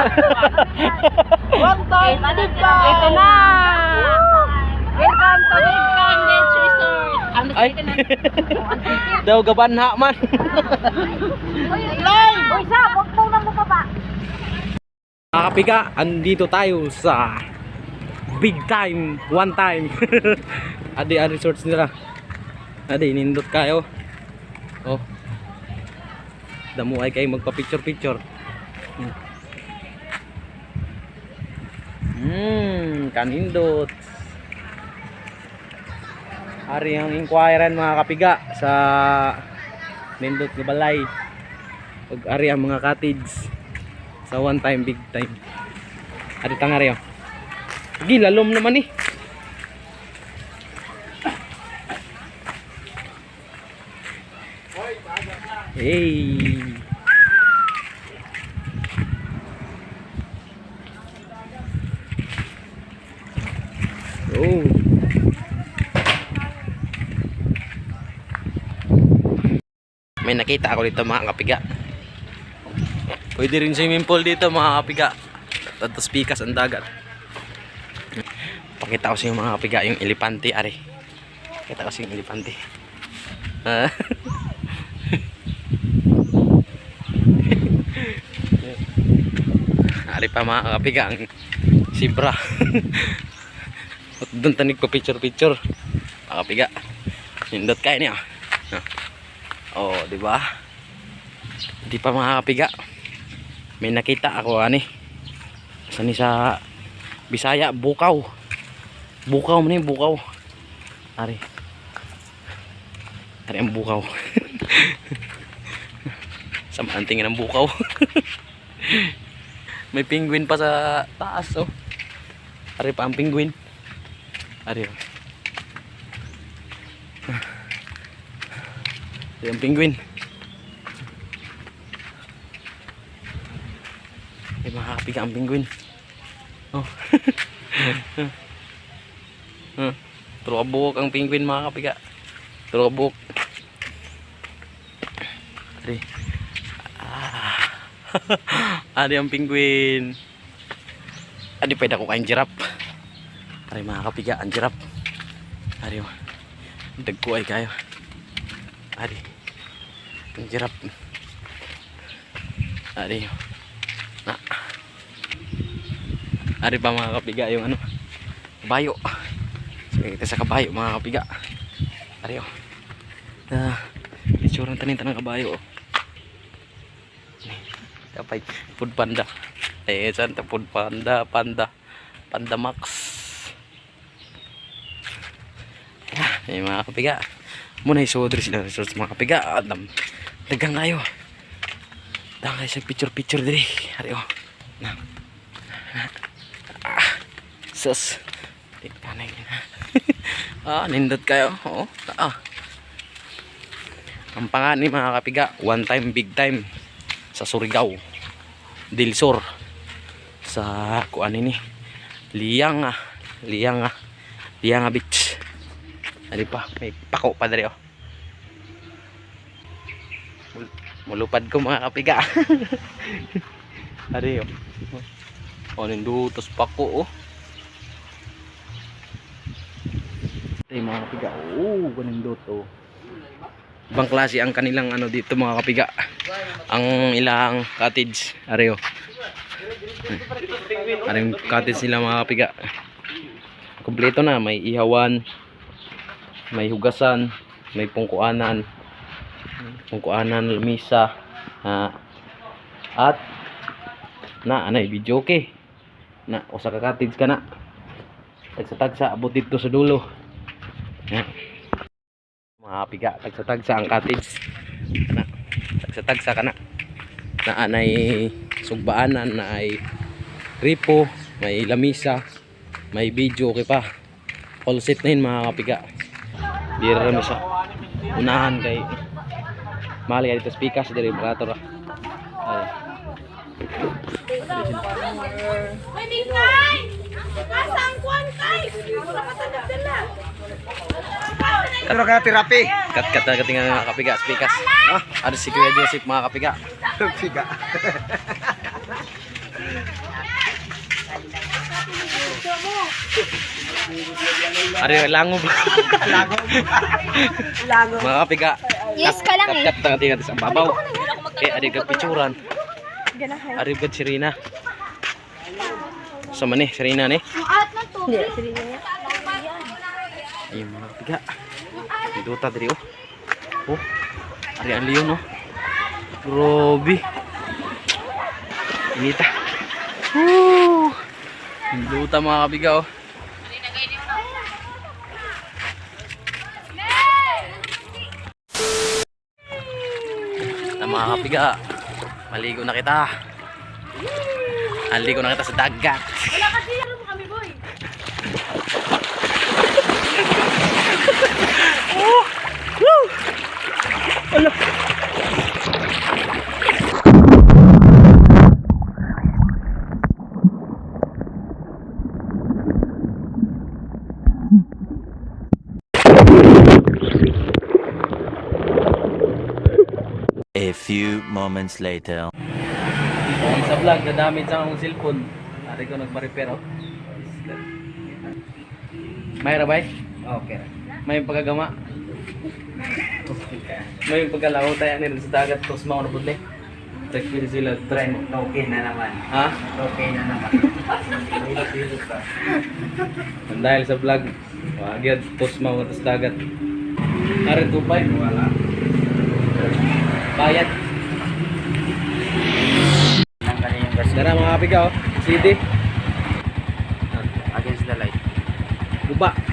One time, big time. Ito na. Welcome to Big Time Beach Resort. Ay. Daw gabanha man. Live! Uy, sa, huwag mo na mo pa ba? Mga kapiga, andito tayo sa Big Time, One Time. Adi ang resorts nila. Adi, nindot kayo. Oh. Damo ay kayo magpa-picture-picture. Kanindot. Ari ang inquiran mga kapiga sa nindot nga balay. Ug ari ang mga cottage sa One Time Big Time. Ari tangari oh. Gi lalom naman eh. Hey. Oh. May nakita ako dito mga kapiga. Pwede rin swimming pool dito mga kapiga. Tapos pikas ang dagat. Pakita ko sa inyo mga kapiga yung elepante ari. Pakita ko sa yung elepante. Ari pa mga kapiga ang zebra. At doon tanig pa picture mga kapiga. Nindot kayo niya. Oh, di ba? Di pa mga kapiga. May nakita ako ani. Sani sa Bisaya, bukaw. Bukaw man ni bukaw. Ari. Ari ang bukaw. Sama tingin ng bukaw. May penguin pa sa taas oh. Ari pa ang penguin. Ari oh. Ari ang penguin. Ay mga kapiga ang penguin. Oh. Turo kabuk ang penguin mga kapiga. Turo kabuk. Ari. Ari ang penguin. Adi pwede ko kain giraffe. Ari mga kapiga ang giraffe. Ari oh. Dagko ay kayo. Ari. Ang giraffe. Ari oh. Na. Ari pa mga kapiga yung ano, kabayo. Sige kita sa kabayo mga kapiga. Ari oh. Itsura ng tanintan ng kabayo oh. Kapay food panda. Eh santa food panda, panda max. Ay mga kapiga. Muna isodri sila resorts mga kapiga. Dagang kayo. Dagang kayo sa picture diri. Ari oh. Na. Sus. Tingnan na. Nindot kayo. Oo. Ang pangalan ni mga kapiga, One Time Big Time sa Surigao del Sur. Sa kuan ini. Lianga Beach. Ari pa, may pako pa diri oh. Mulupad ko mga kapiga. Ari oh. Oh, nindutos pako oh. Ay mga kapiga. Oh, ganindot oh. Ibang klase ang kanilang ano dito mga kapiga. Ang ilang cottage. Ari oh. Aring cottage nila mga kapiga. Kompleto na, may ihawan, may hugasan, may pungkuanan, lamisa, at na anay video okay. Na usa ka cottage ka na. Tagsa abot dito sa dulo. Yan. Mga kapiga, tagsa ang cottage. Kana. Tagsa kana. Na anay sugbaanan, na ay ripo, may lamisa, may video okay pa. All set na yun mga kapiga. Bira rami sa unahan kay mali ka dito speakers dari operator. May bingkay! Nasaan kuwan kay? Wala pa tagdala. Ano ka terapi? Kat na katingan mga kapiga speakers. Ada si Kuya Joseph mga kapiga. Siga. Ari langob. Mga kapiga. Yes ka lang eh. Kat tingkat sa babaw. Ari gag picturan. Ari gag si Rina. Sama nih si Rina nih. Ayun mga kapiga. Dito ta diri oh. Oh. Ari ang liyon oh. Grabe. Inita. Luta mga kabiga oh. Na mga kabiga, maligo na kita. Aligo na kita sa dagat. Wala kasi ano mo kami, boy. A few moments later. Sa vlog, nadamit sa akong cellphone. Ari ko nagpa-repair oh. May rabay? Okay. May pagkagama. May pagkalaw tayo nila sa dagat tapos mga nabudli. Pwede sila try. Okay na naman. Ha? Okay na naman. Dahil sa vlog, wagyan tapos mga sa dagat. Ari tupay? Wala. Bayad. Tanggalin yung gas Dara mga kapiga oh. CD. against the light. Buba.